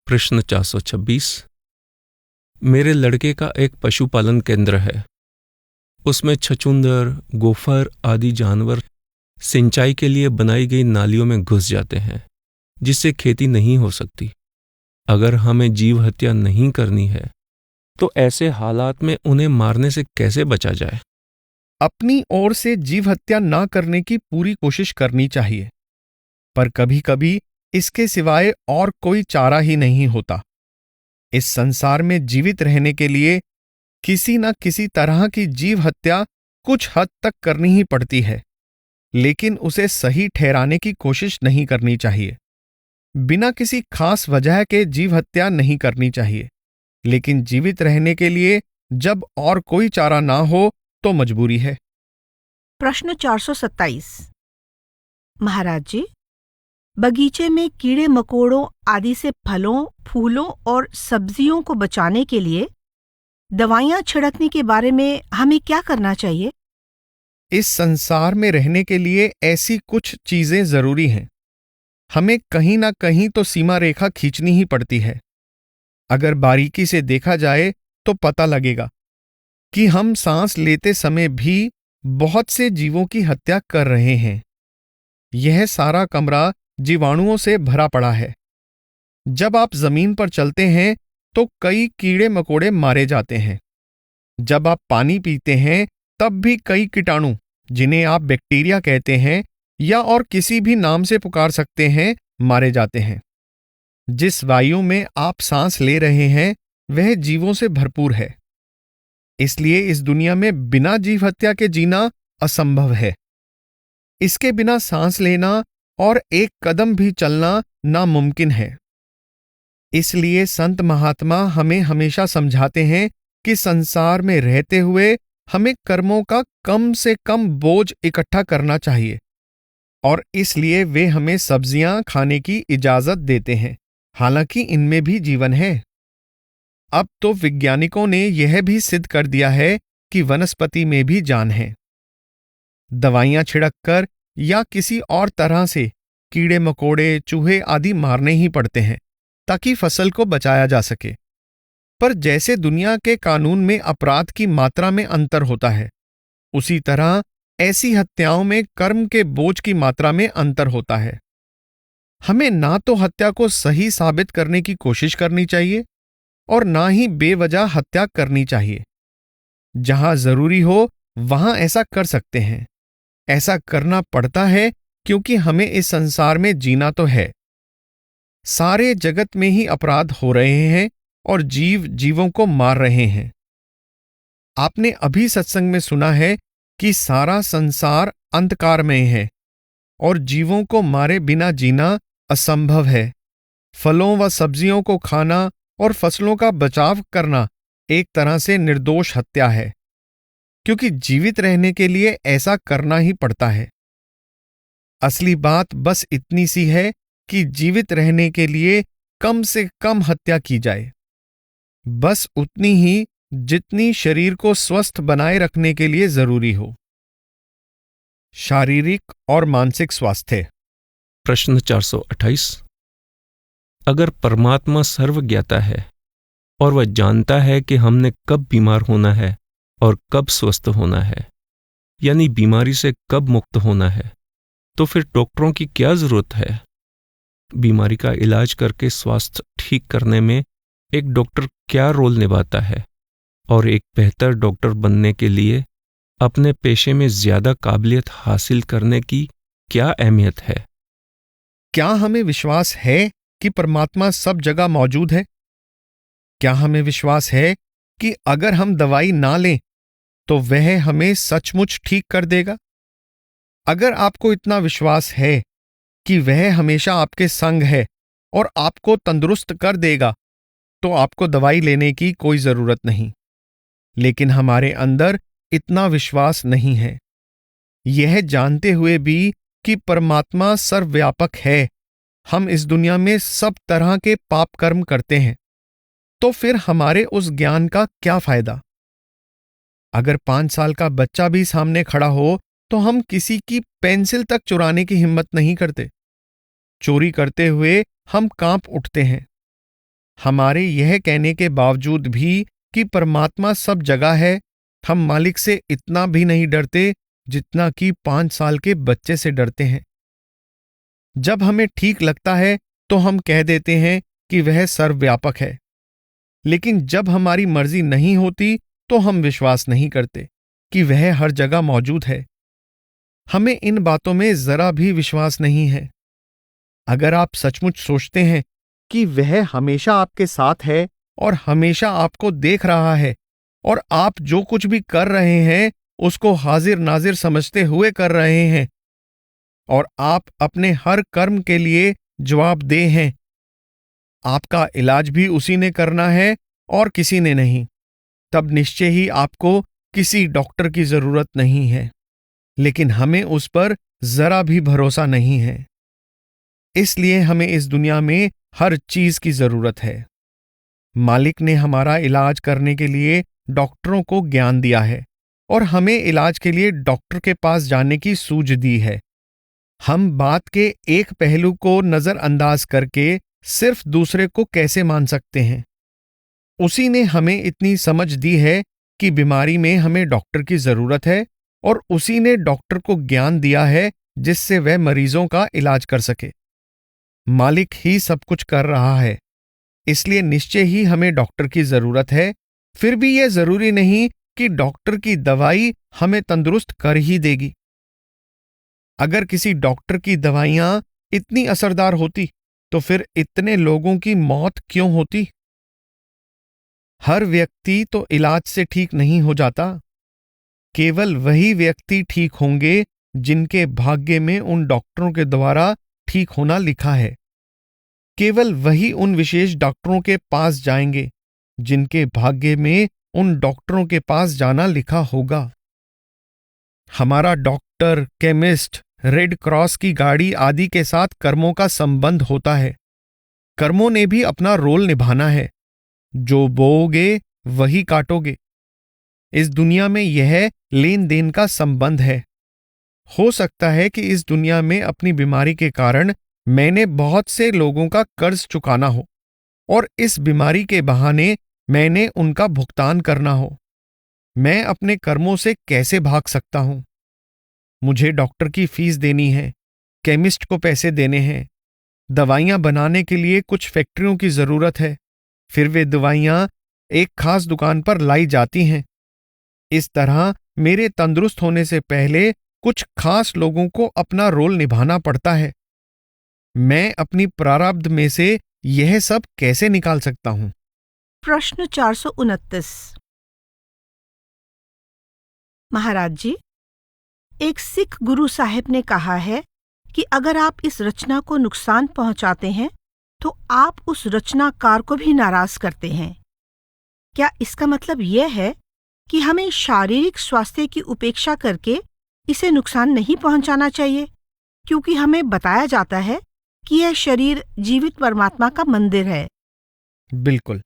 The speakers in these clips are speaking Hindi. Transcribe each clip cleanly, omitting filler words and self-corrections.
प्रश्न 426। मेरे लड़के का एक पशुपालन केंद्र है। उसमें छछूंदर, गोफर आदि जानवर सिंचाई के लिए बनाई गई नालियों में घुस जाते हैं, जिससे खेती नहीं हो सकती। अगर हमें जीव हत्या नहीं करनी है तो ऐसे हालात में उन्हें मारने से कैसे बचा जाए? अपनी ओर से जीव हत्या ना करने की पूरी कोशिश करनी चाहिए, पर कभी कभी इसके सिवाय और कोई चारा ही नहीं होता। इस संसार में जीवित रहने के लिए किसी न किसी तरह की जीव हत्या कुछ हद तक करनी ही पड़ती है, लेकिन उसे सही ठहराने की कोशिश नहीं करनी चाहिए। बिना किसी खास वजह के जीव हत्या नहीं करनी चाहिए, लेकिन जीवित रहने के लिए जब और कोई चारा ना हो तो मजबूरी है। प्रश्न 427। महाराज जी, बगीचे में कीड़े मकोड़ों आदि से फलों, फूलों और सब्जियों को बचाने के लिए दवाइयां छिड़कने के बारे में हमें क्या करना चाहिए? इस संसार में रहने के लिए ऐसी कुछ चीजें जरूरी हैं। हमें कहीं ना कहीं तो सीमा रेखा खींचनी ही पड़ती है। अगर बारीकी से देखा जाए तो पता लगेगा कि हम सांस लेते समय भी बहुत से जीवों की हत्या कर रहे हैं। यह सारा कमरा जीवाणुओं से भरा पड़ा है। जब आप जमीन पर चलते हैं तो कई कीड़े मकोड़े मारे जाते हैं। जब आप पानी पीते हैं तब भी कई कीटाणु, जिन्हें आप बैक्टीरिया कहते हैं या और किसी भी नाम से पुकार सकते हैं, मारे जाते हैं। जिस वायु में आप सांस ले रहे हैं वह जीवों से भरपूर है। इसलिए इस दुनिया में बिना जीव हत्या के जीना असंभव है। इसके बिना सांस लेना और एक कदम भी चलना नामुमकिन है। इसलिए संत महात्मा हमें हमेशा समझाते हैं कि संसार में रहते हुए हमें कर्मों का कम से कम बोझ इकट्ठा करना चाहिए, और इसलिए वे हमें सब्जियां खाने की इजाजत देते हैं, हालांकि इनमें भी जीवन है। अब तो वैज्ञानिकों ने यह भी सिद्ध कर दिया है कि वनस्पति में भी जान है। दवाइयां छिड़ककर या किसी और तरह से कीड़े मकोड़े, चूहे आदि मारने ही पड़ते हैं ताकि फसल को बचाया जा सके। पर जैसे दुनिया के कानून में अपराध की मात्रा में अंतर होता है, उसी तरह ऐसी हत्याओं में कर्म के बोझ की मात्रा में अंतर होता है। हमें ना तो हत्या को सही साबित करने की कोशिश करनी चाहिए और ना ही बेवजह हत्या करनी चाहिए। जहां जरूरी हो वहां ऐसा कर सकते हैं। ऐसा करना पड़ता है क्योंकि हमें इस संसार में जीना तो है। सारे जगत में ही अपराध हो रहे हैं और जीव जीवों को मार रहे हैं। आपने अभी सत्संग में सुना है कि सारा संसार अंधकारमय है और जीवों को मारे बिना जीना असंभव है। फलों व सब्जियों को खाना और फसलों का बचाव करना एक तरह से निर्दोष हत्या है, क्योंकि जीवित रहने के लिए ऐसा करना ही पड़ता है। असली बात बस इतनी सी है कि जीवित रहने के लिए कम से कम हत्या की जाए, बस उतनी ही जितनी शरीर को स्वस्थ बनाए रखने के लिए जरूरी हो। शारीरिक और मानसिक स्वास्थ्य। प्रश्न 428। अगर परमात्मा सर्वज्ञाता है और वह जानता है कि हमने कब बीमार होना है और कब स्वस्थ होना है, यानी बीमारी से कब मुक्त होना है, तो फिर डॉक्टरों की क्या जरूरत है? बीमारी का इलाज करके स्वास्थ्य ठीक करने में एक डॉक्टर क्या रोल निभाता है, और एक बेहतर डॉक्टर बनने के लिए अपने पेशे में ज्यादा काबिलियत हासिल करने की क्या अहमियत है? क्या हमें विश्वास है कि परमात्मा सब जगह मौजूद है? क्या हमें विश्वास है कि अगर हम दवाई ना लें तो वह हमें सचमुच ठीक कर देगा? अगर आपको इतना विश्वास है कि वह हमेशा आपके संग है और आपको तंदुरुस्त कर देगा, तो आपको दवाई लेने की कोई जरूरत नहीं। लेकिन हमारे अंदर इतना विश्वास नहीं है। यह जानते हुए भी कि परमात्मा सर्वव्यापक है, हम इस दुनिया में सब तरह के पाप कर्म करते हैं, तो फिर हमारे उस ज्ञान का क्या फायदा? अगर 5 साल का बच्चा भी सामने खड़ा हो तो हम किसी की पेंसिल तक चुराने की हिम्मत नहीं करते। चोरी करते हुए हम कांप उठते हैं। हमारे यह कहने के बावजूद भी कि परमात्मा सब जगह है, हम मालिक से इतना भी नहीं डरते जितना कि 5 साल के बच्चे से डरते हैं। जब हमें ठीक लगता है तो हम कह देते हैं कि वह सर्वव्यापक है, लेकिन जब हमारी मर्जी नहीं होती तो हम विश्वास नहीं करते कि वह हर जगह मौजूद है। हमें इन बातों में जरा भी विश्वास नहीं है। अगर आप सचमुच सोचते हैं कि वह हमेशा आपके साथ है और हमेशा आपको देख रहा है और आप जो कुछ भी कर रहे हैं उसको हाजिर नाजिर समझते हुए कर रहे हैं और आप अपने हर कर्म के लिए जवाबदेह हैं, आपका इलाज भी उसी ने करना है और किसी ने नहीं, तब निश्चय ही आपको किसी डॉक्टर की जरूरत नहीं है। लेकिन हमें उस पर जरा भी भरोसा नहीं है, इसलिए हमें इस दुनिया में हर चीज की जरूरत है। मालिक ने हमारा इलाज करने के लिए डॉक्टरों को ज्ञान दिया है और हमें इलाज के लिए डॉक्टर के पास जाने की सूझ दी है। हम बात के एक पहलू को नजरअंदाज करके सिर्फ दूसरे को कैसे मान सकते हैं? उसी ने हमें इतनी समझ दी है कि बीमारी में हमें डॉक्टर की जरूरत है और उसी ने डॉक्टर को ज्ञान दिया है जिससे वह मरीजों का इलाज कर सके। मालिक ही सब कुछ कर रहा है, इसलिए निश्चय ही हमें डॉक्टर की जरूरत है। फिर भी यह जरूरी नहीं कि डॉक्टर की दवाई हमें तंदुरुस्त कर ही देगी। अगर किसी डॉक्टर की दवाइयां इतनी असरदार होती तो फिर इतने लोगों की मौत क्यों होती? हर व्यक्ति तो इलाज से ठीक नहीं हो जाता। केवल वही व्यक्ति ठीक होंगे जिनके भाग्य में उन डॉक्टरों के द्वारा ठीक होना लिखा है। केवल वही उन विशेष डॉक्टरों के पास जाएंगे जिनके भाग्य में उन डॉक्टरों के पास जाना लिखा होगा। हमारा डॉक्टर, केमिस्ट, रेड क्रॉस की गाड़ी आदि के साथ कर्मों का संबंध होता है। कर्मों ने भी अपना रोल निभाना है। जो बोओगे वही काटोगे। इस दुनिया में यह लेन देन का संबंध है। हो सकता है कि इस दुनिया में अपनी बीमारी के कारण मैंने बहुत से लोगों का कर्ज चुकाना हो और इस बीमारी के बहाने मैंने उनका भुगतान करना हो। मैं अपने कर्मों से कैसे भाग सकता हूं? मुझे डॉक्टर की फीस देनी है, केमिस्ट को पैसे देने हैं, दवाइयां बनाने के लिए कुछ फैक्ट्रियों की जरूरत है, फिर वे दवाइयां एक खास दुकान पर लाई जाती हैं। इस तरह मेरे तंदुरुस्त होने से पहले कुछ खास लोगों को अपना रोल निभाना पड़ता है। मैं अपनी प्रारब्ध में से यह सब कैसे निकाल सकता हूं? प्रश्न 429। महाराज जी, एक सिख गुरु साहिब ने कहा है कि अगर आप इस रचना को नुकसान पहुंचाते हैं तो आप उस रचनाकार को भी नाराज करते हैं। क्या इसका मतलब यह है कि हमें शारीरिक स्वास्थ्य की उपेक्षा करके इसे नुकसान नहीं पहुंचाना चाहिए, क्योंकि हमें बताया जाता है कि यह शरीर जीवित परमात्मा का मंदिर है? बिल्कुल।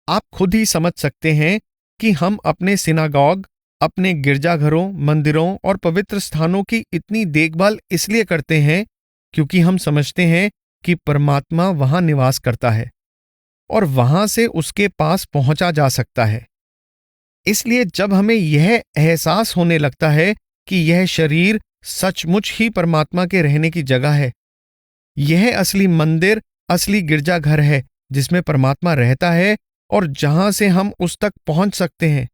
आप खुद ही समझ सकते हैं कि हम अपने सिनागॉग, अपने गिरजाघरों, मंदिरों और पवित्र स्थानों की इतनी देखभाल इसलिए करते हैं क्योंकि हम समझते हैं कि परमात्मा वहां निवास करता है और वहां से उसके पास पहुंचा जा सकता है। इसलिए जब हमें यह एहसास होने लगता है कि यह शरीर सचमुच ही परमात्मा के रहने की जगह है, यह असली मंदिर, असली गिरजाघर है जिसमें परमात्मा रहता है और जहां से हम उस तक पहुंच सकते हैं,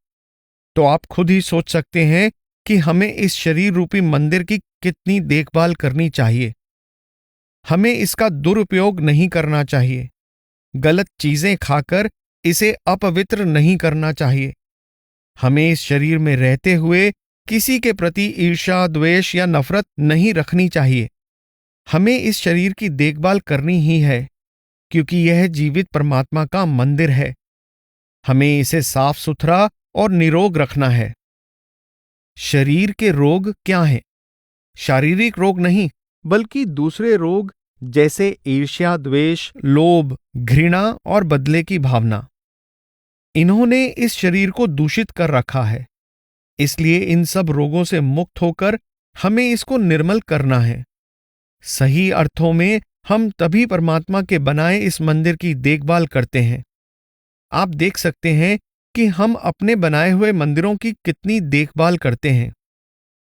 तो आप खुद ही सोच सकते हैं कि हमें इस शरीर रूपी मंदिर की कितनी देखभाल करनी चाहिए। हमें इसका दुरुपयोग नहीं करना चाहिए। गलत चीजें खाकर इसे अपवित्र नहीं करना चाहिए। हमें इस शरीर में रहते हुए किसी के प्रति ईर्ष्या, द्वेष या नफरत नहीं रखनी चाहिए। हमें इस शरीर की देखभाल करनी ही है क्योंकि यह जीवित परमात्मा का मंदिर है। हमें इसे साफ सुथरा और निरोग रखना है। शरीर के रोग क्या हैं? शारीरिक रोग नहीं, बल्कि दूसरे रोग जैसे ईर्ष्या, द्वेष, लोभ, घृणा और बदले की भावना। इन्होंने इस शरीर को दूषित कर रखा है। इसलिए इन सब रोगों से मुक्त होकर हमें इसको निर्मल करना है। सही अर्थों में हम तभी परमात्मा के बनाए इस मंदिर की देखभाल करते हैं। आप देख सकते हैं कि हम अपने बनाए हुए मंदिरों की कितनी देखभाल करते हैं।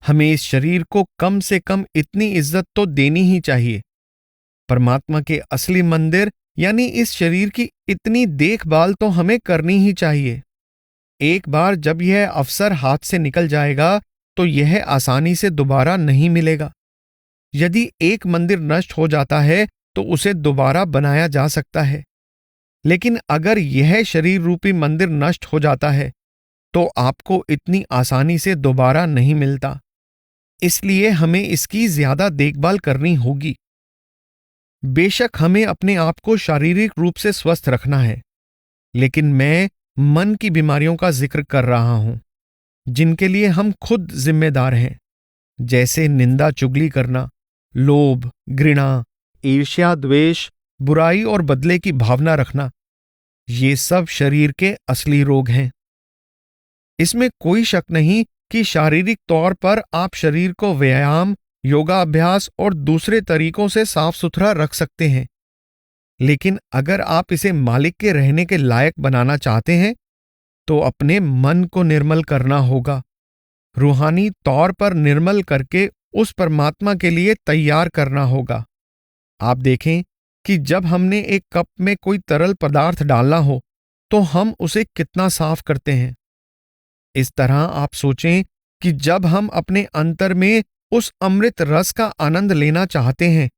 हमें इस शरीर को कम से कम इतनी इज्जत तो देनी ही चाहिए। परमात्मा के असली मंदिर यानी इस शरीर की इतनी देखभाल तो हमें करनी ही चाहिए। एक बार जब यह अवसर हाथ से निकल जाएगा तो यह आसानी से दोबारा नहीं मिलेगा। यदि एक मंदिर नष्ट हो जाता है तो उसे दोबारा बनाया जा सकता है, लेकिन अगर यह शरीर रूपी मंदिर नष्ट हो जाता है तो आपको इतनी आसानी से दोबारा नहीं मिलता। इसलिए हमें इसकी ज्यादा देखभाल करनी होगी। बेशक हमें अपने आप को शारीरिक रूप से स्वस्थ रखना है, लेकिन मैं मन की बीमारियों का जिक्र कर रहा हूं जिनके लिए हम खुद जिम्मेदार हैं, जैसे निंदा चुगली करना, लोभ, घृणा, ईर्ष्या, द्वेष, बुराई और बदले की भावना रखना। ये सब शरीर के असली रोग हैं। इसमें कोई शक नहीं कि शारीरिक तौर पर आप शरीर को व्यायाम, योगाभ्यास और दूसरे तरीकों से साफ सुथरा रख सकते हैं, लेकिन अगर आप इसे मालिक के रहने के लायक बनाना चाहते हैं तो अपने मन को निर्मल करना होगा, रूहानी तौर पर निर्मल करके उस परमात्मा के लिए तैयार करना होगा। आप देखें कि जब हमने एक कप में कोई तरल पदार्थ डालना हो तो हम उसे कितना साफ करते हैं। इस तरह आप सोचें कि जब हम अपने अंतर में उस अमृत रस का आनंद लेना चाहते हैं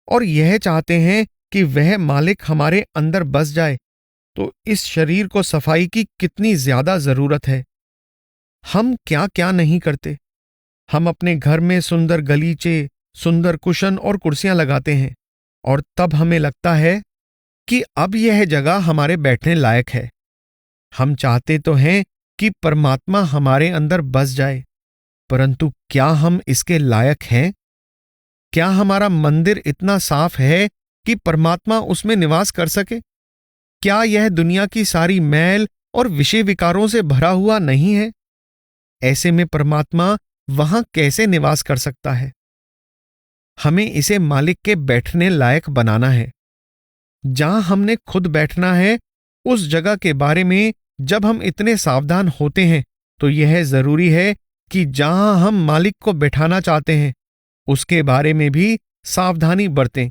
और यह चाहते हैं कि वह मालिक हमारे अंदर बस जाए, तो इस शरीर को सफाई की कितनी ज्यादा जरूरत है। हम क्या क्या नहीं करते। हम अपने घर में सुंदर गलीचे, सुंदर कुशन और कुर्सियां लगाते हैं और तब हमें लगता है कि अब यह जगह हमारे बैठने लायक है। हम चाहते तो हैं कि परमात्मा हमारे अंदर बस जाए, परंतु क्या हम इसके लायक हैं? क्या हमारा मंदिर इतना साफ है कि परमात्मा उसमें निवास कर सके? क्या यह दुनिया की सारी मैल और विषय विकारों से भरा हुआ नहीं है? ऐसे में परमात्मा वहां कैसे निवास कर सकता है? हमें इसे मालिक के बैठने लायक बनाना है। जहां हमने खुद बैठना है, उस जगह के बारे में जब हम इतने सावधान होते हैं तो यह जरूरी है कि जहां हम मालिक को बैठाना चाहते हैं उसके बारे में भी सावधानी बरतें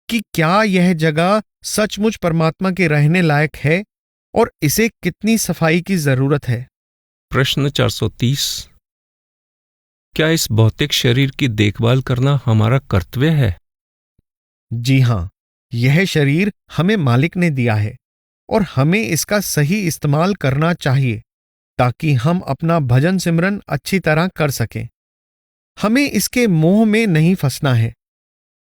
कि क्या यह जगह सचमुच परमात्मा के रहने लायक है और इसे कितनी सफाई की जरूरत है। प्रश्न 430। क्या इस भौतिक शरीर की देखभाल करना हमारा कर्तव्य है? जी हां, यह शरीर हमें मालिक ने दिया है और हमें इसका सही इस्तेमाल करना चाहिए ताकि हम अपना भजन सिमरन अच्छी तरह कर सकें। हमें इसके मोह में नहीं फंसना है,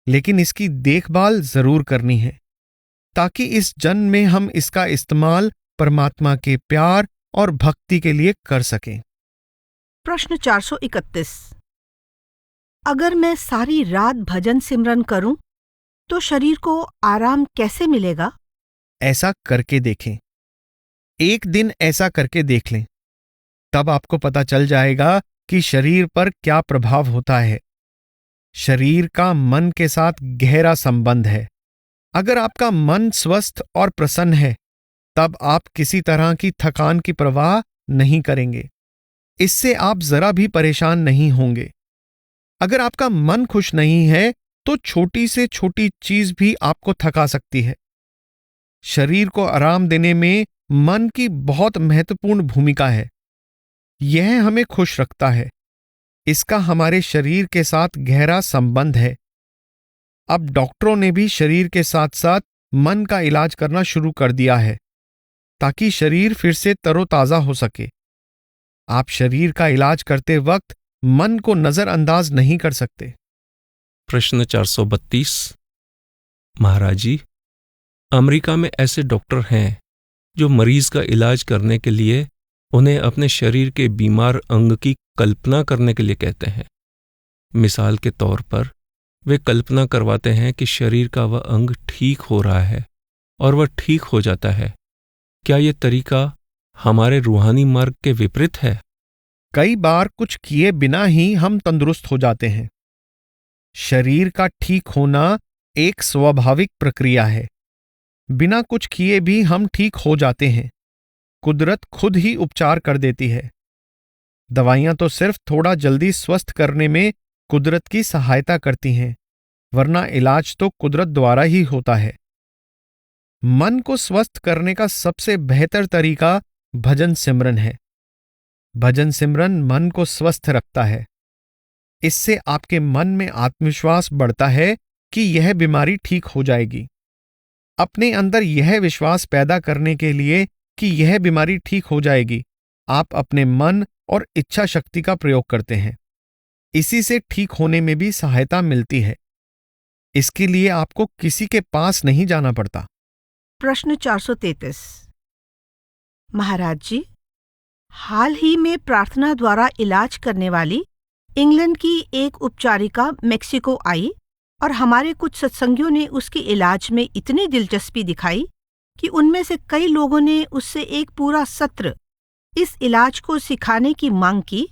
लेकिन इसकी देखभाल जरूर करनी है ताकि इस जन्म में हम इसका इस्तेमाल परमात्मा के प्यार और भक्ति के लिए कर सकें। प्रश्न 431। अगर मैं सारी रात भजन सिमरन करूं तो शरीर को आराम कैसे मिलेगा? ऐसा करके देखें। एक दिन ऐसा करके देख लें, तब आपको पता चल जाएगा कि शरीर पर क्या प्रभाव होता है। शरीर का मन के साथ गहरा संबंध है। अगर आपका मन स्वस्थ और प्रसन्न है, तब आप किसी तरह की थकान की परवाह नहीं करेंगे। इससे आप जरा भी परेशान नहीं होंगे। अगर आपका मन खुश नहीं है, तो छोटी से छोटी चीज भी आपको थका सकती है। शरीर को आराम देने में मन की बहुत महत्वपूर्ण भूमिका है। यह हमें खुश रखता है। इसका हमारे शरीर के साथ गहरा संबंध है। अब डॉक्टरों ने भी शरीर के साथ साथ मन का इलाज करना शुरू कर दिया है ताकि शरीर फिर से तरोताजा हो सके। आप शरीर का इलाज करते वक्त मन को नजरअंदाज नहीं कर सकते। प्रश्न 432। महाराज जी, अमेरिका में ऐसे डॉक्टर हैं जो मरीज का इलाज करने के लिए उन्हें अपने शरीर के बीमार अंग की कल्पना करने के लिए कहते हैं। मिसाल के तौर पर वे कल्पना करवाते हैं कि शरीर का वह अंग ठीक हो रहा है और वह ठीक हो जाता है। क्या यह तरीका हमारे रूहानी मार्ग के विपरीत है? कई बार कुछ किए बिना ही हम तंदुरुस्त हो जाते हैं। शरीर का ठीक होना एक स्वाभाविक प्रक्रिया है। बिना कुछ किए भी हम ठीक हो जाते हैं। कुदरत खुद ही उपचार कर देती है। दवाइयां तो सिर्फ थोड़ा जल्दी स्वस्थ करने में कुदरत की सहायता करती हैं, वरना इलाज तो कुदरत द्वारा ही होता है। मन को स्वस्थ करने का सबसे बेहतर तरीका भजन सिमरन है। भजन सिमरन मन को स्वस्थ रखता है। इससे आपके मन में आत्मविश्वास बढ़ता है कि यह बीमारी ठीक हो जाएगी। अपने अंदर यह विश्वास पैदा करने के लिए कि यह बीमारी ठीक हो जाएगी, आप अपने मन और इच्छा शक्ति का प्रयोग करते हैं। इसी से ठीक होने में भी सहायता मिलती है। इसके लिए आपको किसी के पास नहीं जाना पड़ता। प्रश्न 433। महाराज जी, हाल ही में प्रार्थना द्वारा इलाज करने वाली इंग्लैंड की एक उपचारिका मेक्सिको आई और हमारे कुछ सत्संगियों ने उसके इलाज में इतनी दिलचस्पी दिखाई कि उनमें से कई लोगों ने उससे एक पूरा सत्र इस इलाज को सिखाने की मांग की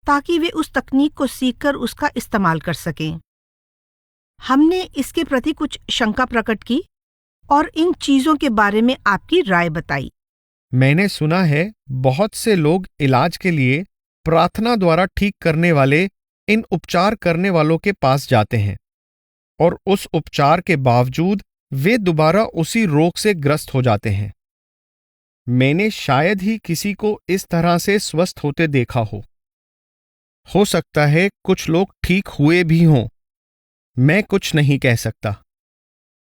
ताकि वे उस तकनीक को सीखकर उसका इस्तेमाल कर सकें। हमने इसके प्रति कुछ शंका प्रकट की और इन चीजों के बारे में आपकी राय बताई। मैंने सुना है बहुत से लोग इलाज के लिए प्रार्थना द्वारा ठीक करने वाले इन उपचार करने वालों के पास जाते हैं और उस उपचार के बावजूद वे दोबारा उसी रोग से ग्रस्त हो जाते हैं। मैंने शायद ही किसी को इस तरह से स्वस्थ होते देखा हो सकता है कुछ लोग ठीक हुए भी हों। मैं कुछ नहीं कह सकता।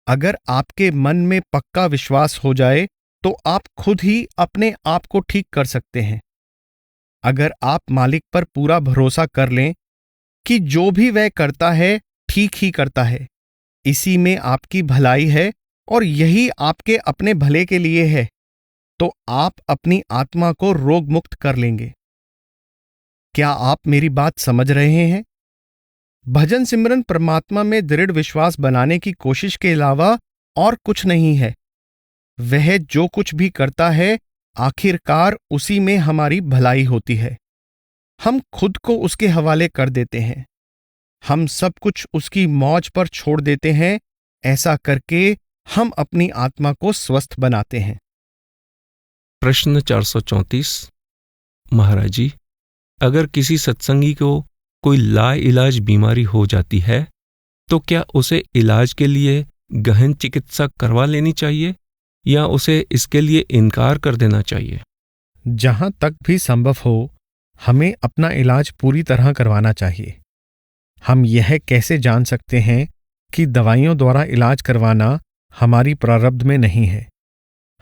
अगर आपके मन में पक्का विश्वास हो जाए तो आप खुद ही अपने आप को ठीक कर सकते हैं। अगर आप मालिक पर पूरा भरोसा कर लें कि जो भी वह करता है ठीक ही करता है, इसी में आपकी भलाई है और यही आपके अपने भले के लिए है, तो आप अपनी आत्मा को रोग मुक्त कर लेंगे। क्या आप मेरी बात समझ रहे हैं? भजन सिमरन परमात्मा में दृढ़ विश्वास बनाने की कोशिश के अलावा और कुछ नहीं है। वह जो कुछ भी करता है आखिरकार उसी में हमारी भलाई होती है। हम खुद को उसके हवाले कर देते हैं। हम सब कुछ उसकी मौज पर छोड़ देते हैं। ऐसा करके हम अपनी आत्मा को स्वस्थ बनाते हैं। प्रश्न 434। महाराज जी, अगर किसी सत्संगी को कोई लाइलाज बीमारी हो जाती है तो क्या उसे इलाज के लिए गहन चिकित्सा करवा लेनी चाहिए या उसे इसके लिए इनकार कर देना चाहिए? जहां तक भी संभव हो हमें अपना इलाज पूरी तरह करवाना चाहिए। हम यह कैसे जान सकते हैं कि दवाइयों द्वारा इलाज करवाना हमारी प्रारब्ध में नहीं है?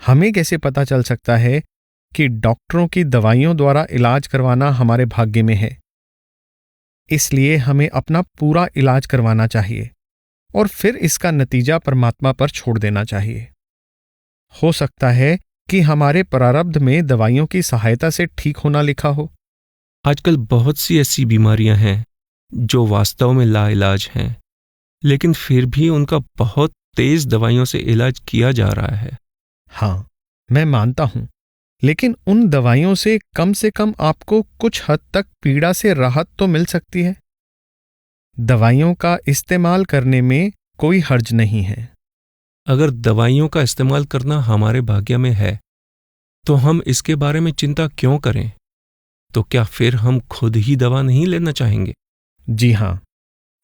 हमें कैसे पता चल सकता है कि डॉक्टरों की दवाइयों द्वारा इलाज करवाना हमारे भाग्य में है? इसलिए हमें अपना पूरा इलाज करवाना चाहिए और फिर इसका नतीजा परमात्मा पर छोड़ देना चाहिए। हो सकता है कि हमारे प्रारब्ध में दवाइयों की सहायता से ठीक होना लिखा हो। आजकल बहुत सी ऐसी बीमारियां हैं जो वास्तव में लाइलाज हैं, लेकिन फिर भी उनका बहुत तेज दवाइयों से इलाज किया जा रहा है। हाँ, मैं मानता हूं, लेकिन उन दवाइयों से कम आपको कुछ हद तक पीड़ा से राहत तो मिल सकती है। दवाइयों का इस्तेमाल करने में कोई हर्ज नहीं है। अगर दवाइयों का इस्तेमाल करना हमारे भाग्य में है तो हम इसके बारे में चिंता क्यों करें? तो क्या फिर हम खुद ही दवा नहीं लेना चाहेंगे? जी हाँ,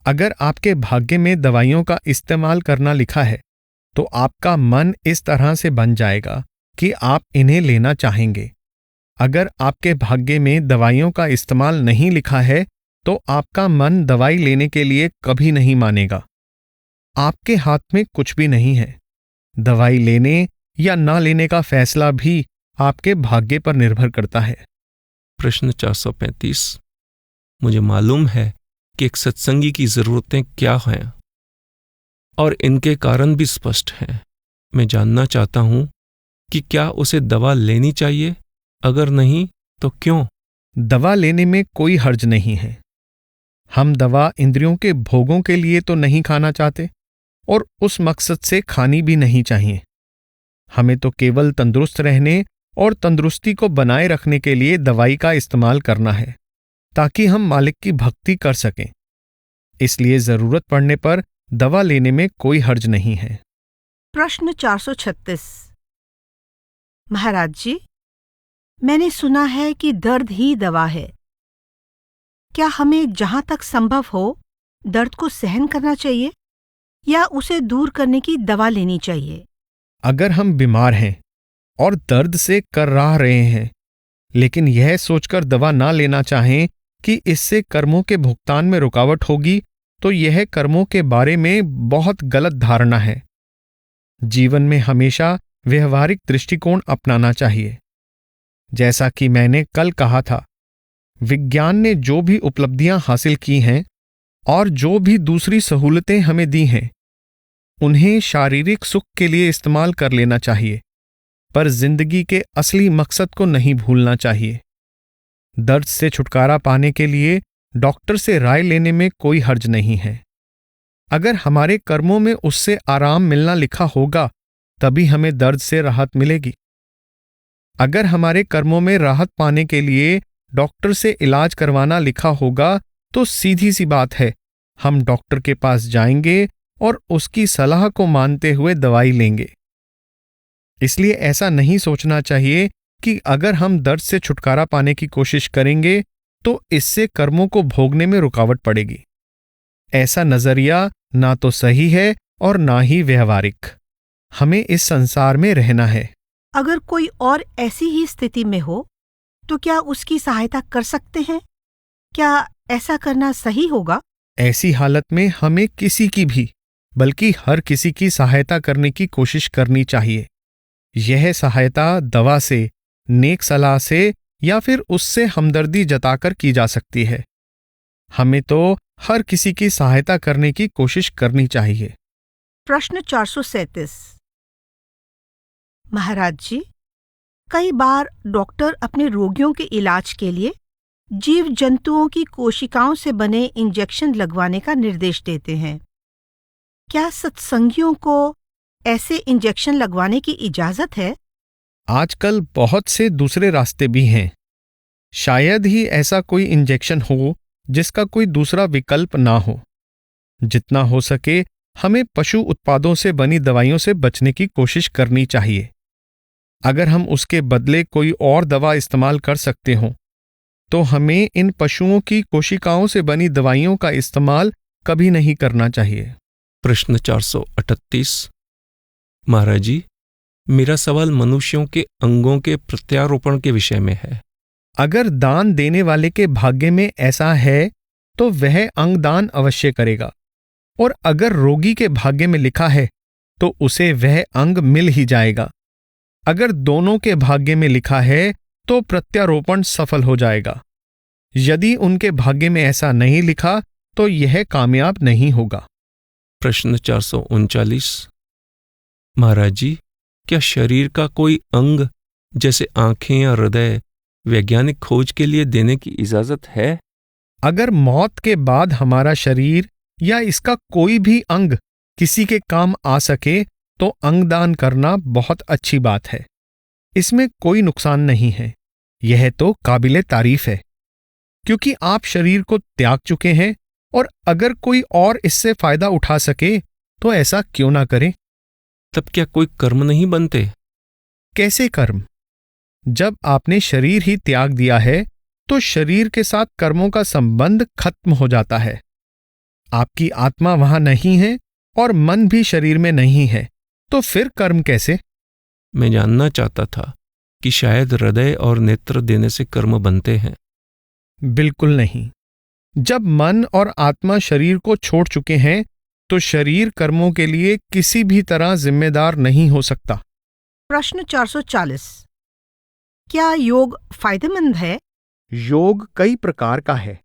अगर आपके भाग्य में दवाइयों का इस्तेमाल करना लिखा है तो आपका मन इस तरह से बन जाएगा कि आप इन्हें लेना चाहेंगे। अगर आपके भाग्य में दवाइयों का इस्तेमाल नहीं लिखा है तो आपका मन दवाई लेने के लिए कभी नहीं मानेगा। आपके हाथ में कुछ भी नहीं है। दवाई लेने या ना लेने का फैसला भी आपके भाग्य पर निर्भर करता है। प्रश्न 435। मुझे मालूम है कि एक सत्संगी की जरूरतें क्या हैं और इनके कारण भी स्पष्ट हैं। मैं जानना चाहता हूं कि क्या उसे दवा लेनी चाहिए? अगर नहीं तो क्यों? दवा लेने में कोई हर्ज नहीं है। हम दवा इंद्रियों के भोगों के लिए तो नहीं खाना चाहते और उस मकसद से खानी भी नहीं चाहिए। हमें तो केवल तंदुरुस्त रहने और तंदुरुस्ती को बनाए रखने के लिए दवाई का इस्तेमाल करना है ताकि हम मालिक की भक्ति कर सकें। इसलिए जरूरत पड़ने पर दवा लेने में कोई हर्ज नहीं है। प्रश्न 436। महाराज जी, मैंने सुना है कि दर्द ही दवा है। क्या हमें जहां तक संभव हो दर्द को सहन करना चाहिए या उसे दूर करने की दवा लेनी चाहिए? अगर हम बीमार हैं और दर्द से कर्राह रहे हैं, लेकिन यह सोचकर दवा ना लेना चाहें कि इससे कर्मों के भुगतान में रुकावट होगी, तो यह कर्मों के बारे में बहुत गलत धारणा है। जीवन में हमेशा व्यवहारिक दृष्टिकोण अपनाना चाहिए। जैसा कि मैंने कल कहा था, विज्ञान ने जो भी उपलब्धियां हासिल की हैं और जो भी दूसरी सहूलतें हमें दी हैं, उन्हें शारीरिक सुख के लिए इस्तेमाल कर लेना चाहिए, पर जिंदगी के असली मकसद को नहीं भूलना चाहिए। दर्द से छुटकारा पाने के लिए डॉक्टर से राय लेने में कोई हर्ज नहीं है। अगर हमारे कर्मों में उससे आराम मिलना लिखा होगा, तभी हमें दर्द से राहत मिलेगी। अगर हमारे कर्मों में राहत पाने के लिए डॉक्टर से इलाज करवाना लिखा होगा, तो सीधी सी बात है, हम डॉक्टर के पास जाएंगे और उसकी सलाह को मानते हुए दवाई लेंगे। इसलिए ऐसा नहीं सोचना चाहिए कि अगर हम दर्द से छुटकारा पाने की कोशिश करेंगे तो इससे कर्मों को भोगने में रुकावट पड़ेगी। ऐसा नजरिया ना तो सही है और ना ही व्यवहारिक। हमें इस संसार में रहना है। अगर कोई और ऐसी ही स्थिति में हो तो क्या उसकी सहायता कर सकते हैं? क्या ऐसा करना सही होगा? ऐसी हालत में हमें किसी की भी, बल्कि हर किसी की सहायता करने की कोशिश करनी चाहिए। यह सहायता दवा से, नेक सलाह से या फिर उससे हमदर्दी जताकर की जा सकती है। हमें तो हर किसी की सहायता करने की कोशिश करनी चाहिए। प्रश्न 437। महाराज जी, कई बार डॉक्टर अपने रोगियों के इलाज के लिए जीव जंतुओं की कोशिकाओं से बने इंजेक्शन लगवाने का निर्देश देते हैं। क्या सत्संगियों को ऐसे इंजेक्शन लगवाने की इजाजत है? आजकल बहुत से दूसरे रास्ते भी हैं। शायद ही ऐसा कोई इंजेक्शन हो जिसका कोई दूसरा विकल्प ना हो। जितना हो सके हमें पशु उत्पादों से बनी दवाइयों से बचने की कोशिश करनी चाहिए। अगर हम उसके बदले कोई और दवा इस्तेमाल कर सकते हों, तो हमें इन पशुओं की कोशिकाओं से बनी दवाइयों का इस्तेमाल कभी नहीं करना चाहिए। प्रश्न 438। महाराज जी, मेरा सवाल मनुष्यों के अंगों के प्रत्यारोपण के विषय में है। अगर दान देने वाले के भाग्य में ऐसा है तो वह अंग दान अवश्य करेगा, और अगर रोगी के भाग्य में लिखा है तो उसे वह अंग मिल ही जाएगा। अगर दोनों के भाग्य में लिखा है तो प्रत्यारोपण सफल हो जाएगा। यदि उनके भाग्य में ऐसा नहीं लिखा तो यह कामयाब नहीं होगा। प्रश्न 439। महाराज जी, क्या शरीर का कोई अंग जैसे आंखें या हृदय वैज्ञानिक खोज के लिए देने की इजाजत है? अगर मौत के बाद हमारा शरीर या इसका कोई भी अंग किसी के काम आ सके तो अंगदान करना बहुत अच्छी बात है। इसमें कोई नुकसान नहीं है। यह तो काबिले तारीफ है, क्योंकि आप शरीर को त्याग चुके हैं, और अगर कोई और इससे फायदा उठा सके तो ऐसा क्यों ना करें। तब क्या कोई कर्म नहीं बनते? कैसे कर्म? जब आपने शरीर ही त्याग दिया है तो शरीर के साथ कर्मों का संबंध खत्म हो जाता है। आपकी आत्मा वहां नहीं है और मन भी शरीर में नहीं है, तो फिर कर्म कैसे? मैं जानना चाहता था कि शायद हृदय और नेत्र देने से कर्म बनते हैं। बिल्कुल नहीं। जब मन और आत्मा शरीर को छोड़ चुके हैं तो शरीर कर्मों के लिए किसी भी तरह जिम्मेदार नहीं हो सकता। प्रश्न 440। क्या योग फायदेमंद है? योग कई प्रकार का है।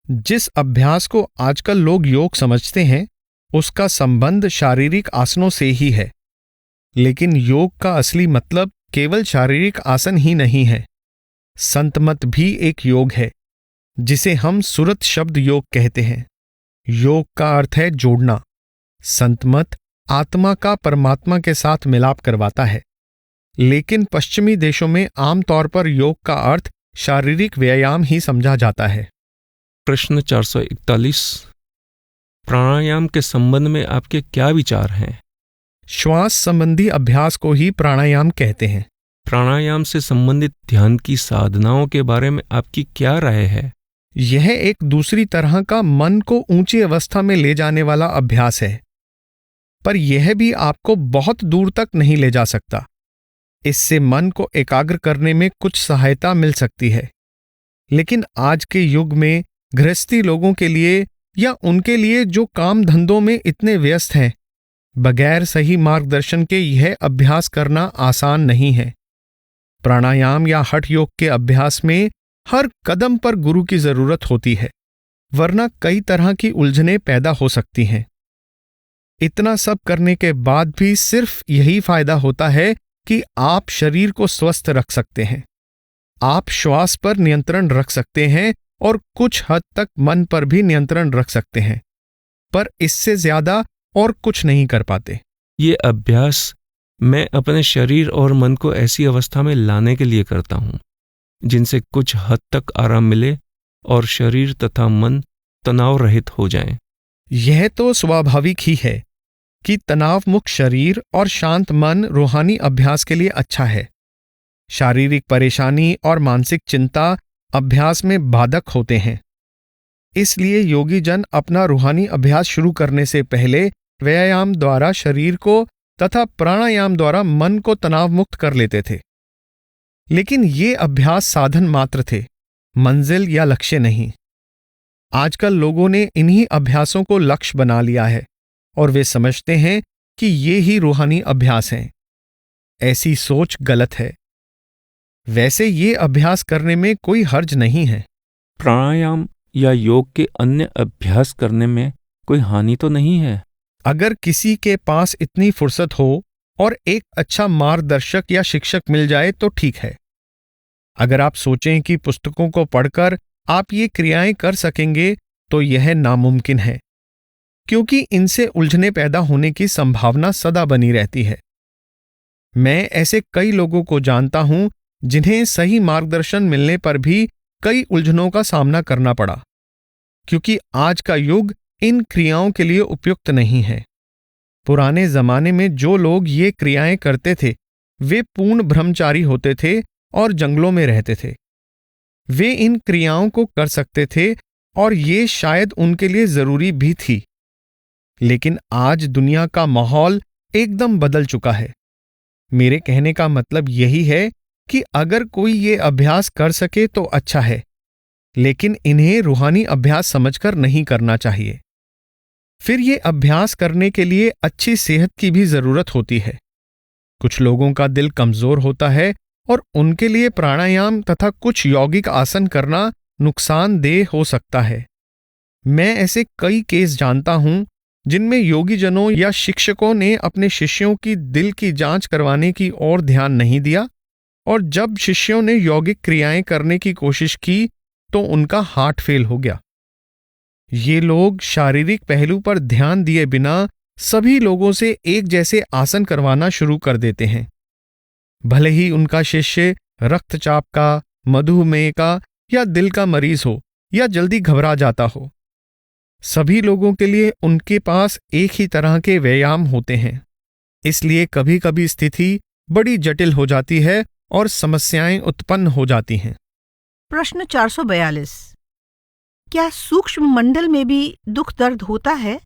जिस अभ्यास को आजकल लोग योग समझते हैं उसका संबंध शारीरिक आसनों से ही है, लेकिन योग का असली मतलब केवल शारीरिक आसन ही नहीं है। संतमत भी एक योग है जिसे हम सुरत शब्द योग कहते हैं। योग का अर्थ है जोड़ना। संतमत आत्मा का परमात्मा के साथ मिलाप करवाता है, लेकिन पश्चिमी देशों में आमतौर पर योग का अर्थ शारीरिक व्यायाम ही समझा जाता है। प्रश्न 441। प्राणायाम के संबंध में आपके क्या विचार हैं? श्वास संबंधी अभ्यास को ही प्राणायाम कहते हैं। प्राणायाम से संबंधित ध्यान की साधनाओं के बारे में आपकी क्या राय है? यह एक दूसरी तरह का मन को ऊंची अवस्था में ले जाने वाला अभ्यास है, पर यह भी आपको बहुत दूर तक नहीं ले जा सकता। इससे मन को एकाग्र करने में कुछ सहायता मिल सकती है, लेकिन आज के युग में गृहस्थी लोगों के लिए या उनके लिए जो काम धंधों में इतने व्यस्त हैं, बगैर सही मार्गदर्शन के यह अभ्यास करना आसान नहीं है। प्राणायाम या हठ योग के अभ्यास में हर कदम पर गुरु की जरूरत होती है, वरना कई तरह की उलझनें पैदा हो सकती हैं। इतना सब करने के बाद भी सिर्फ यही फायदा होता है कि आप शरीर को स्वस्थ रख सकते हैं, आप श्वास पर नियंत्रण रख सकते हैं और कुछ हद तक मन पर भी नियंत्रण रख सकते हैं, पर इससे ज्यादा और कुछ नहीं कर पाते। ये अभ्यास मैं अपने शरीर और मन को ऐसी अवस्था में लाने के लिए करता हूँ जिनसे कुछ हद तक आराम मिले और शरीर तथा मन तनाव रहित हो जाएं। यह तो स्वाभाविक ही है कि तनाव मुक्त शरीर और शांत मन रूहानी अभ्यास के लिए अच्छा है। शारीरिक परेशानी और मानसिक चिंता अभ्यास में बाधक होते हैं। इसलिए योगी जन अपना रूहानी अभ्यास शुरू करने से पहले व्यायाम द्वारा शरीर को तथा प्राणायाम द्वारा मन को तनाव मुक्त कर लेते थे। लेकिन ये अभ्यास साधन मात्र थे, मंजिल या लक्ष्य नहीं। आजकल लोगों ने इन्हीं अभ्यासों को लक्ष्य बना लिया है और वे समझते हैं कि ये ही रूहानी अभ्यास हैं। ऐसी सोच गलत है। वैसे ये अभ्यास करने में कोई हर्ज नहीं है। प्राणायाम या योग के अन्य अभ्यास करने में कोई हानि तो नहीं है? अगर किसी के पास इतनी फुर्सत हो और एक अच्छा मार्गदर्शक या शिक्षक मिल जाए तो ठीक है। अगर आप सोचें कि पुस्तकों को पढ़कर आप ये क्रियाएं कर सकेंगे तो यह नामुमकिन है, क्योंकि इनसे उलझने पैदा होने की संभावना सदा बनी रहती है। मैं ऐसे कई लोगों को जानता हूं जिन्हें सही मार्गदर्शन मिलने पर भी कई उलझनों का सामना करना पड़ा, क्योंकि आज का युग इन क्रियाओं के लिए उपयुक्त नहीं है। पुराने जमाने में जो लोग ये क्रियाएं करते थे वे पूर्ण ब्रह्मचारी होते थे और जंगलों में रहते थे। वे इन क्रियाओं को कर सकते थे और ये शायद उनके लिए जरूरी भी थी। लेकिन आज दुनिया का माहौल एकदम बदल चुका है। मेरे कहने का मतलब यही है कि अगर कोई ये अभ्यास कर सके तो अच्छा है, लेकिन इन्हें रूहानी अभ्यास समझकर नहीं करना चाहिए। फिर ये अभ्यास करने के लिए अच्छी सेहत की भी जरूरत होती है। कुछ लोगों का दिल कमजोर होता है और उनके लिए प्राणायाम तथा कुछ यौगिक आसन करना नुकसानदेह हो सकता है। मैं ऐसे कई केस जानता हूं जिनमें योगी जनों या शिक्षकों ने अपने शिष्यों की दिल की जांच करवाने की ओर ध्यान नहीं दिया, और जब शिष्यों ने यौगिक क्रियाएं करने की कोशिश की तो उनका हार्ट फेल हो गया। ये लोग शारीरिक पहलू पर ध्यान दिए बिना सभी लोगों से एक जैसे आसन करवाना शुरू कर देते हैं, भले ही उनका शिष्य रक्तचाप का, मधुमेह का या दिल का मरीज हो या जल्दी घबरा जाता हो। सभी लोगों के लिए उनके पास एक ही तरह के व्यायाम होते हैं, इसलिए कभी कभी स्थिति बड़ी जटिल हो जाती है और समस्याएं उत्पन्न हो जाती हैं। प्रश्न 442। क्या सूक्ष्म मंडल में भी दुख दर्द होता है,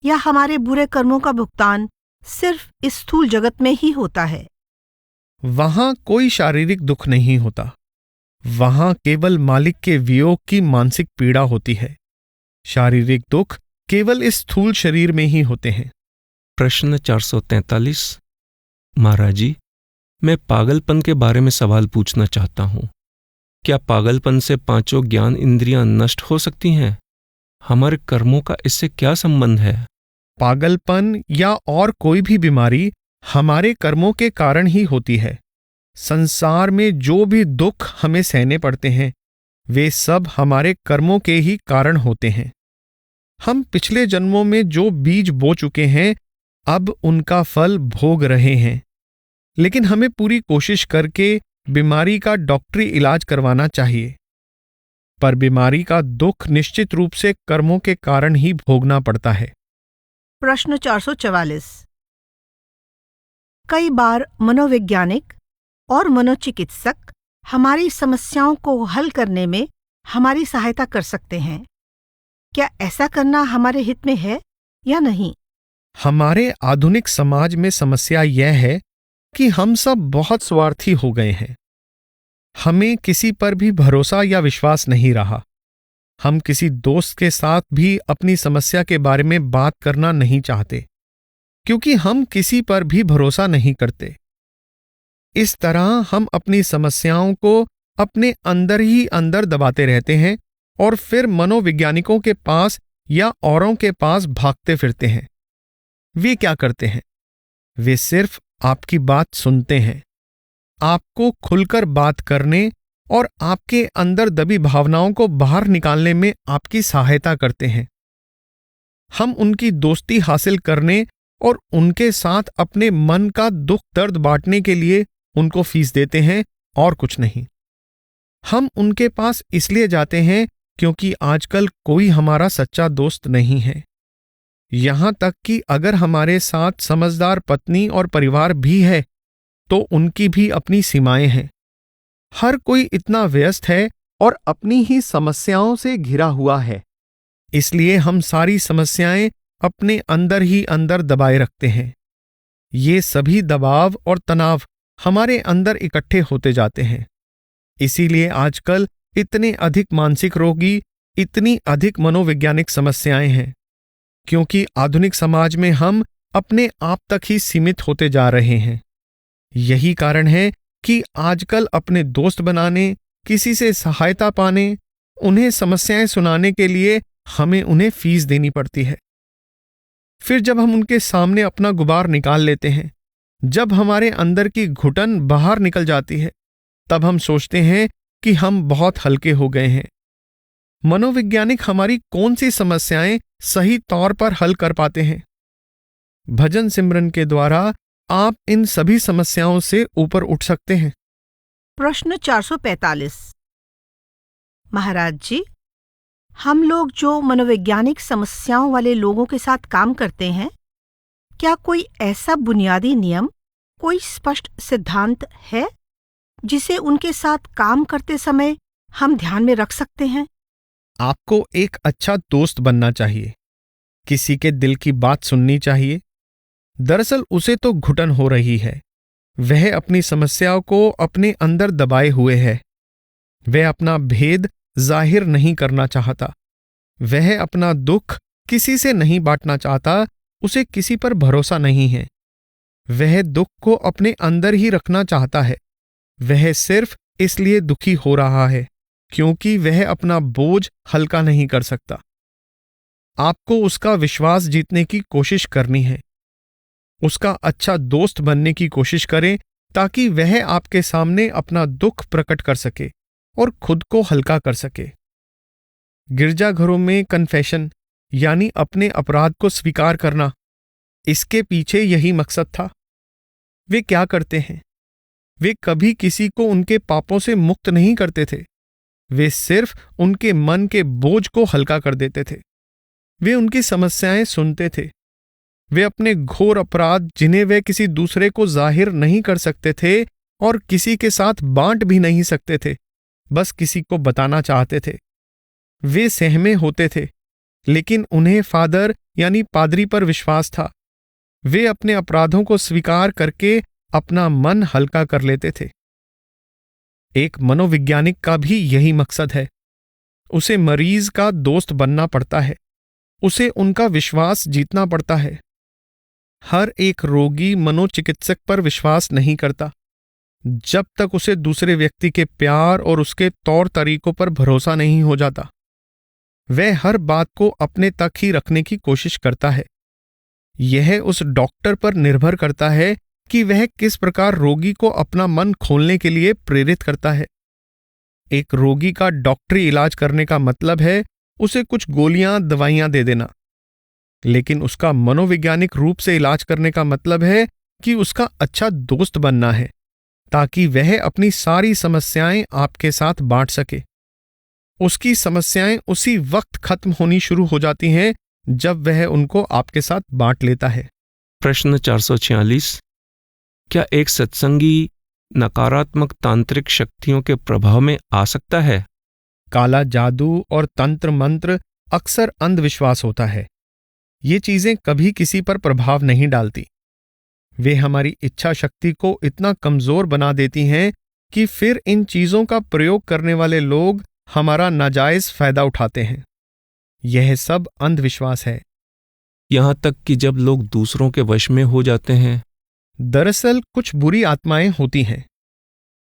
या हमारे बुरे कर्मों का भुगतान सिर्फ इस स्थूल जगत में ही होता है? वहां कोई शारीरिक दुख नहीं होता, वहां केवल मालिक के वियोग की मानसिक पीड़ा होती है। शारीरिक दुख केवल इस स्थूल शरीर में ही होते हैं। प्रश्न 443। महाराज जी, मैं पागलपन के बारे में सवाल पूछना चाहता हूँ। क्या पागलपन से पांचों ज्ञान इंद्रियां नष्ट हो सकती हैं? हमारे कर्मों का इससे क्या संबंध है? पागलपन या और कोई भी बीमारी हमारे कर्मों के कारण ही होती है। संसार में जो भी दुख हमें सहने पड़ते हैं वे सब हमारे कर्मों के ही कारण होते हैं। हम पिछले जन्मों में जो बीज बो चुके हैं अब उनका फल भोग रहे हैं, लेकिन हमें पूरी कोशिश करके बीमारी का डॉक्टरी इलाज करवाना चाहिए। पर बीमारी का दुख निश्चित रूप से कर्मों के कारण ही भोगना पड़ता है। प्रश्न 444। कई बार मनोवैज्ञानिक और मनोचिकित्सक हमारी समस्याओं को हल करने में हमारी सहायता कर सकते हैं। क्या ऐसा करना हमारे हित में है या नहीं? हमारे आधुनिक समाज में समस्या यह है कि हम सब बहुत स्वार्थी हो गए हैं। हमें किसी पर भी भरोसा या विश्वास नहीं रहा। हम किसी दोस्त के साथ भी अपनी समस्या के बारे में बात करना नहीं चाहते, क्योंकि हम किसी पर भी भरोसा नहीं करते। इस तरह हम अपनी समस्याओं को अपने अंदर ही अंदर दबाते रहते हैं और फिर मनोवैज्ञानिकों के पास या औरों के पास भागते फिरते हैं। वे क्या करते हैं? वे सिर्फ आपकी बात सुनते हैं, आपको खुलकर बात करने और आपके अंदर दबी भावनाओं को बाहर निकालने में आपकी सहायता करते हैं। हम उनकी दोस्ती हासिल करने और उनके साथ अपने मन का दुख दर्द बांटने के लिए उनको फीस देते हैं और कुछ नहीं। हम उनके पास इसलिए जाते हैं क्योंकि आजकल कोई हमारा सच्चा दोस्त नहीं है। यहां तक कि अगर हमारे साथ समझदार पत्नी और परिवार भी है तो उनकी भी अपनी सीमाएं हैं। हर कोई इतना व्यस्त है और अपनी ही समस्याओं से घिरा हुआ है, इसलिए हम सारी समस्याएं अपने अंदर ही अंदर दबाए रखते हैं। ये सभी दबाव और तनाव हमारे अंदर इकट्ठे होते जाते हैं। इसीलिए आजकल इतने अधिक मानसिक रोगी, इतनी अधिक मनोवैज्ञानिक समस्याएं हैं, क्योंकि आधुनिक समाज में हम अपने आप तक ही सीमित होते जा रहे हैं। यही कारण है कि आजकल अपने दोस्त बनाने, किसी से सहायता पाने, उन्हें समस्याएं सुनाने के लिए हमें उन्हें फीस देनी पड़ती है। फिर जब हम उनके सामने अपना गुबार निकाल लेते हैं, जब हमारे अंदर की घुटन बाहर निकल जाती है, तब हम सोचते हैं कि हम बहुत हल्के हो गए हैं। मनोवैज्ञानिक हमारी कौन सी समस्याएं सही तौर पर हल कर पाते हैं? भजन सिमरन के द्वारा आप इन सभी समस्याओं से ऊपर उठ सकते हैं। प्रश्न 445। महाराज जी, हम लोग जो मनोवैज्ञानिक समस्याओं वाले लोगों के साथ काम करते हैं, क्या कोई ऐसा बुनियादी नियम, कोई स्पष्ट सिद्धांत है जिसे उनके साथ काम करते समय हम ध्यान में रख सकते हैं? आपको एक अच्छा दोस्त बनना चाहिए, किसी के दिल की बात सुननी चाहिए। दरअसल उसे तो घुटन हो रही है, वह अपनी समस्याओं को अपने अंदर दबाए हुए है। वह अपना भेद जाहिर नहीं करना चाहता, वह अपना दुख किसी से नहीं बांटना चाहता, उसे किसी पर भरोसा नहीं है। वह दुख को अपने अंदर ही रखना चाहता है। वह सिर्फ इसलिए दुखी हो रहा है क्योंकि वह अपना बोझ हल्का नहीं कर सकता। आपको उसका विश्वास जीतने की कोशिश करनी है। उसका अच्छा दोस्त बनने की कोशिश करें ताकि वह आपके सामने अपना दुख प्रकट कर सके और खुद को हल्का कर सके। गिरजाघरों में कन्फेशन यानी अपने अपराध को स्वीकार करना, इसके पीछे यही मकसद था। वे क्या करते हैं? वे कभी किसी को उनके पापों से मुक्त नहीं करते थे। वे सिर्फ उनके मन के बोझ को हल्का कर देते थे। वे उनकी समस्याएं सुनते थे। वे अपने घोर अपराध, जिन्हें वे किसी दूसरे को जाहिर नहीं कर सकते थे और किसी के साथ बांट भी नहीं सकते थे, बस किसी को बताना चाहते थे। वे सहमे होते थे, लेकिन उन्हें फादर यानी पादरी पर विश्वास था। वे अपने अपराधों को स्वीकार करके अपना मन हल्का कर लेते थे। एक मनोवैज्ञानिक का भी यही मकसद है। उसे मरीज का दोस्त बनना पड़ता है, उसे उनका विश्वास जीतना पड़ता है। हर एक रोगी मनोचिकित्सक पर विश्वास नहीं करता जब तक उसे दूसरे व्यक्ति के प्यार और उसके तौर तरीकों पर भरोसा नहीं हो जाता। वह हर बात को अपने तक ही रखने की कोशिश करता है। यह उस डॉक्टर पर निर्भर करता है कि वह किस प्रकार रोगी को अपना मन खोलने के लिए प्रेरित करता है। एक रोगी का डॉक्टरी इलाज करने का मतलब है उसे कुछ गोलियां, दवाइयां दे देना, लेकिन उसका मनोवैज्ञानिक रूप से इलाज करने का मतलब है कि उसका अच्छा दोस्त बनना है, ताकि वह अपनी सारी समस्याएं आपके साथ बांट सके। उसकी समस्याएं उसी वक्त खत्म होनी शुरू हो जाती हैं जब वह उनको आपके साथ बांट लेता है। प्रश्न 446। क्या एक सत्संगी नकारात्मक तांत्रिक शक्तियों के प्रभाव में आ सकता है? काला जादू और तंत्र मंत्र अक्सर अंधविश्वास होता है। ये चीजें कभी किसी पर प्रभाव नहीं डालती। वे हमारी इच्छा शक्ति को इतना कमजोर बना देती हैं कि फिर इन चीजों का प्रयोग करने वाले लोग हमारा नाजायज फायदा उठाते हैं। यह सब अंधविश्वास है। यहां तक कि जब लोग दूसरों के वश में हो जाते हैं। दरअसल कुछ बुरी आत्माएं होती हैं।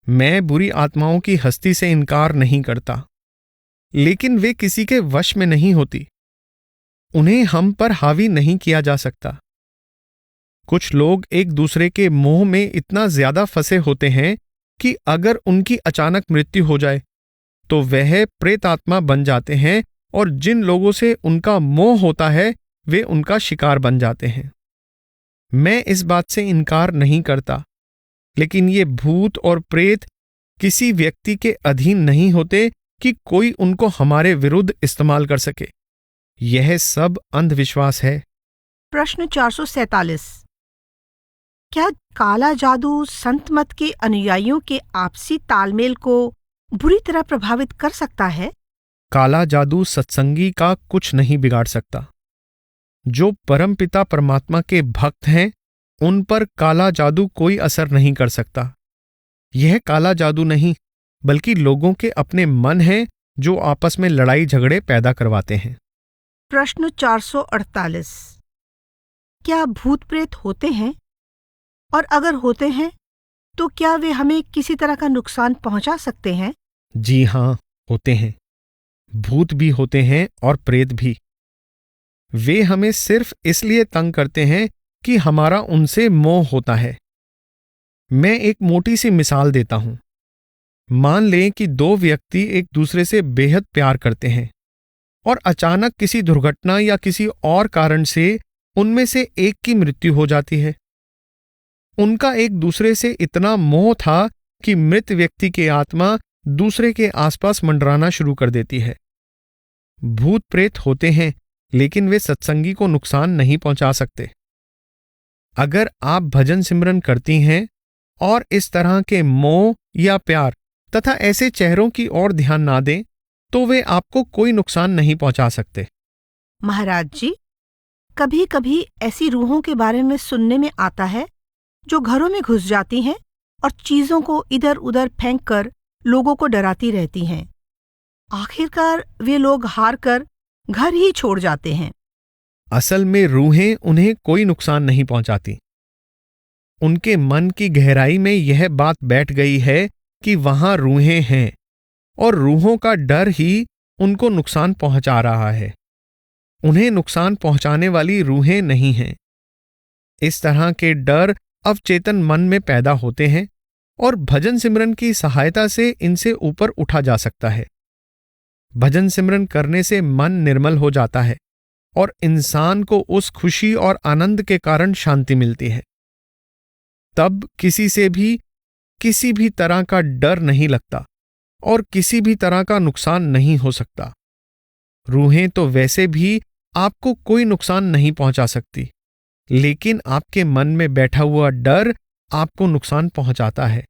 मैं बुरी आत्माओं की हस्ती से इनकार नहीं करता, लेकिन वे किसी के वश में नहीं होती। उन्हें हम पर हावी नहीं किया जा सकता। कुछ लोग एक दूसरे के मोह में इतना ज्यादा फंसे होते हैं कि अगर उनकी अचानक मृत्यु हो जाए तो वह प्रेतात्मा बन जाते हैं, और जिन लोगों से उनका मोह होता है वे उनका शिकार बन जाते हैं। मैं इस बात से इनकार नहीं करता, लेकिन ये भूत और प्रेत किसी व्यक्ति के अधीन नहीं होते कि कोई उनको हमारे विरुद्ध इस्तेमाल कर सके। यह सब अंधविश्वास है। प्रश्न 447। क्या काला जादू संत मत के अनुयायियों के आपसी तालमेल को बुरी तरह प्रभावित कर सकता है? काला जादू सत्संगी का कुछ नहीं बिगाड़ सकता। जो परमपिता परमात्मा के भक्त हैं, उन पर काला जादू कोई असर नहीं कर सकता। यह काला जादू नहीं, बल्कि लोगों के अपने मन हैं जो आपस में लड़ाई झगड़े पैदा करवाते हैं। प्रश्न 448। क्या भूत प्रेत होते हैं? और अगर होते हैं तो क्या वे हमें किसी तरह का नुकसान पहुंचा सकते हैं? जी हां, होते हैं। भूत भी होते हैं और प्रेत भी। वे हमें सिर्फ इसलिए तंग करते हैं कि हमारा उनसे मोह होता है। मैं एक मोटी सी मिसाल देता हूं। मान लें कि दो व्यक्ति एक दूसरे से बेहद प्यार करते हैं और अचानक किसी दुर्घटना या किसी और कारण से उनमें से एक की मृत्यु हो जाती है। उनका एक दूसरे से इतना मोह था कि मृत व्यक्ति की आत्मा दूसरे के आसपास मंडराना शुरू कर देती है। भूत प्रेत होते हैं, लेकिन वे सत्संगी को नुकसान नहीं पहुंचा सकते। अगर आप भजन सिमरन करती हैं और इस तरह के मोह या प्यार तथा ऐसे चेहरों की ओर ध्यान ना दें, तो वे आपको कोई नुकसान नहीं पहुंचा सकते। महाराज जी, कभी कभी ऐसी रूहों के बारे में सुनने में आता है जो घरों में घुस जाती हैं और चीजों को इधर उधर फेंक कर लोगों को डराती रहती हैं। आखिरकार वे लोग हार कर घर ही छोड़ जाते हैं। असल में रूहें उन्हें कोई नुकसान नहीं पहुंचाती। उनके मन की गहराई में यह बात बैठ गई है कि वहां रूहें हैं, और रूहों का डर ही उनको नुकसान पहुंचा रहा है। उन्हें नुकसान पहुंचाने वाली रूहें नहीं हैं। इस तरह के डर अवचेतन मन में पैदा होते हैं और भजन सिमरन की सहायता से इनसे ऊपर उठा जा सकता है। भजन सिमरन करने से मन निर्मल हो जाता है और इंसान को उस खुशी और आनंद के कारण शांति मिलती है। तब किसी भी तरह का डर नहीं लगता और किसी भी तरह का नुकसान नहीं हो सकता। रूहें तो वैसे भी आपको कोई नुकसान नहीं पहुंचा सकती, लेकिन आपके मन में बैठा हुआ डर आपको नुकसान पहुंचाता है।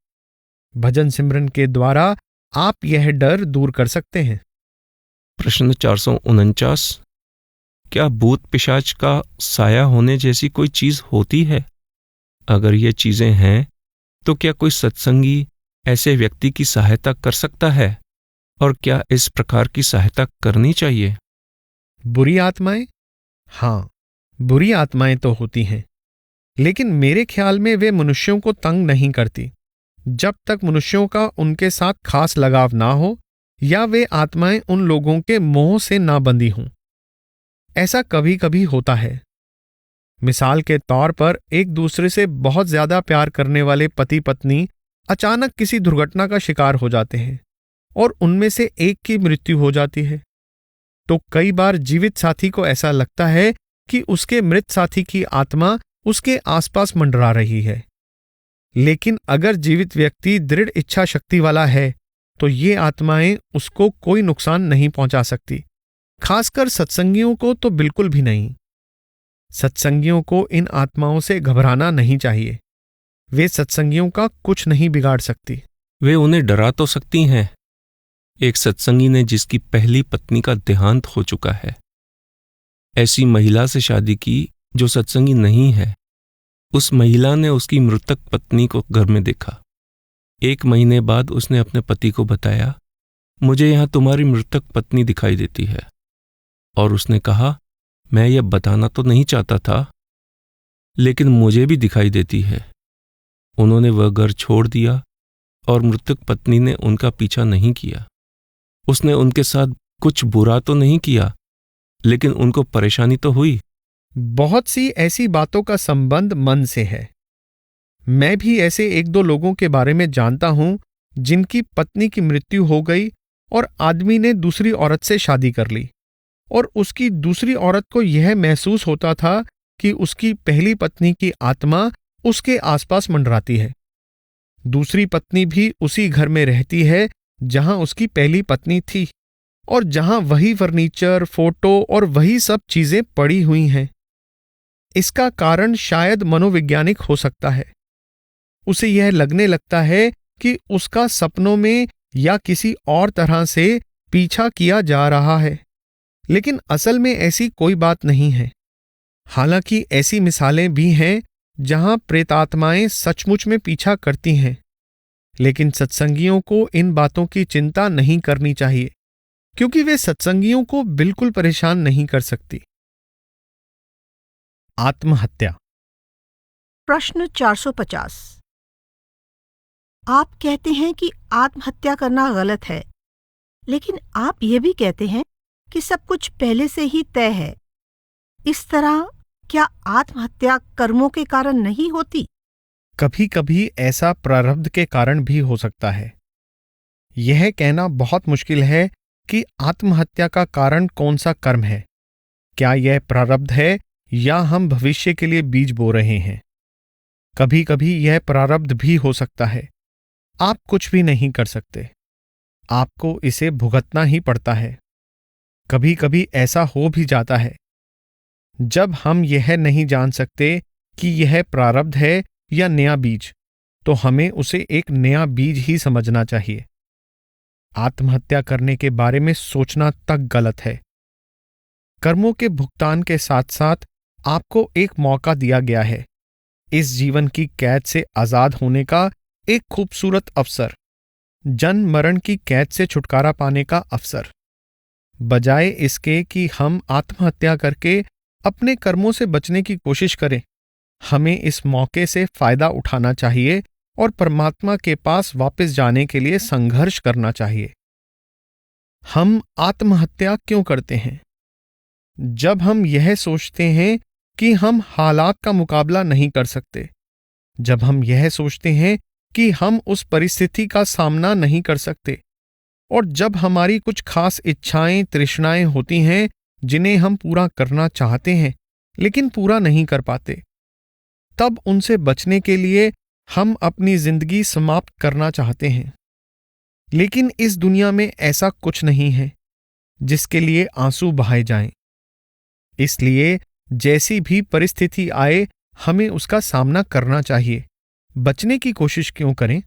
भजन सिमरन के द्वारा आप यह डर दूर कर सकते हैं। प्रश्न 449। क्या भूत पिशाच का साया होने जैसी कोई चीज होती है? अगर ये चीजें हैं तो क्या कोई सत्संगी ऐसे व्यक्ति की सहायता कर सकता है, और क्या इस प्रकार की सहायता करनी चाहिए? बुरी आत्माएं? हां, बुरी आत्माएं तो होती हैं, लेकिन मेरे ख्याल में वे मनुष्यों को तंग नहीं करती जब तक मनुष्यों का उनके साथ खास लगाव ना हो या वे आत्माएं उन लोगों के मोह से ना बंधी हों। ऐसा कभी कभी होता है। मिसाल के तौर पर एक दूसरे से बहुत ज्यादा प्यार करने वाले पति पत्नी अचानक किसी दुर्घटना का शिकार हो जाते हैं और उनमें से एक की मृत्यु हो जाती है। तो कई बार जीवित साथी को ऐसा लगता है कि उसके मृत साथी की आत्मा उसके आसपास मंडरा रही है। लेकिन अगर जीवित व्यक्ति दृढ़ इच्छा शक्ति वाला है तो ये आत्माएं उसको कोई नुकसान नहीं पहुंचा सकती, खासकर सत्संगियों को तो बिल्कुल भी नहीं। सत्संगियों को इन आत्माओं से घबराना नहीं चाहिए। वे सत्संगियों का कुछ नहीं बिगाड़ सकती। वे उन्हें डरा तो सकती हैं। एक सत्संगी ने जिसकी पहली पत्नी का देहांत हो चुका है, ऐसी महिला से शादी की जो सत्संगी नहीं है। उस महिला ने उसकी मृतक पत्नी को घर में देखा। 1 महीने बाद उसने अपने पति को बताया, मुझे यहां तुम्हारी मृतक पत्नी दिखाई देती है। और उसने कहा, मैं यह बताना तो नहीं चाहता था, लेकिन मुझे भी दिखाई देती है। उन्होंने वह घर छोड़ दिया और मृतक पत्नी ने उनका पीछा नहीं किया। उसने उनके साथ कुछ बुरा तो नहीं किया, लेकिन उनको परेशानी तो हुई। बहुत सी ऐसी बातों का संबंध मन से है। मैं भी ऐसे 1-2 लोगों के बारे में जानता हूं जिनकी पत्नी की मृत्यु हो गई और आदमी ने दूसरी औरत से शादी कर ली, और उसकी दूसरी औरत को यह महसूस होता था कि उसकी पहली पत्नी की आत्मा उसके आसपास मंडराती है। दूसरी पत्नी भी उसी घर में रहती है जहां उसकी पहली पत्नी थी, और जहां वही फर्नीचर, फोटो और वही सब चीजें पड़ी हुई हैं। इसका कारण शायद मनोवैज्ञानिक हो सकता है। उसे यह लगने लगता है कि उसका सपनों में या किसी और तरह से पीछा किया जा रहा है, लेकिन असल में ऐसी कोई बात नहीं है। हालांकि ऐसी मिसालें भी हैं जहां प्रेतात्माएं सचमुच में पीछा करती हैं, लेकिन सत्संगियों को इन बातों की चिंता नहीं करनी चाहिए, क्योंकि वे सत्संगियों को बिल्कुल परेशान नहीं कर सकती। आत्महत्या। प्रश्न 450। आप कहते हैं कि आत्महत्या करना गलत है, लेकिन आप ये भी कहते हैं कि सब कुछ पहले से ही तय है। इस तरह क्या आत्महत्या कर्मों के कारण नहीं होती? कभी कभी ऐसा प्रारब्ध के कारण भी हो सकता है। यह कहना बहुत मुश्किल है कि आत्महत्या का कारण कौन सा कर्म है। क्या यह प्रारब्ध है या हम भविष्य के लिए बीज बो रहे हैं? कभी कभी यह प्रारब्ध भी हो सकता है। आप कुछ भी नहीं कर सकते, आपको इसे भुगतना ही पड़ता है। कभी कभी ऐसा हो भी जाता है। जब हम यह नहीं जान सकते कि यह प्रारब्ध है या नया बीज, तो हमें उसे एक नया बीज ही समझना चाहिए। आत्महत्या करने के बारे में सोचना तक गलत है। कर्मों के भुगतान के साथ साथ आपको एक मौका दिया गया है, इस जीवन की कैद से आजाद होने का एक खूबसूरत अवसर, जन्म मरण की कैद से छुटकारा पाने का अवसर। बजाय इसके कि हम आत्महत्या करके अपने कर्मों से बचने की कोशिश करें, हमें इस मौके से फायदा उठाना चाहिए और परमात्मा के पास वापस जाने के लिए संघर्ष करना चाहिए। हम आत्महत्या क्यों करते हैं? जब हम यह सोचते हैं कि हम हालात का मुकाबला नहीं कर सकते, जब हम यह सोचते हैं कि हम उस परिस्थिति का सामना नहीं कर सकते, और जब हमारी कुछ खास इच्छाएं, तृष्णाएं होती हैं जिन्हें हम पूरा करना चाहते हैं लेकिन पूरा नहीं कर पाते, तब उनसे बचने के लिए हम अपनी जिंदगी समाप्त करना चाहते हैं। लेकिन इस दुनिया में ऐसा कुछ नहीं है जिसके लिए आंसू बहाए जाएं। इसलिए जैसी भी परिस्थिति आए, हमें उसका सामना करना चाहिए। बचने की कोशिश क्यों करें?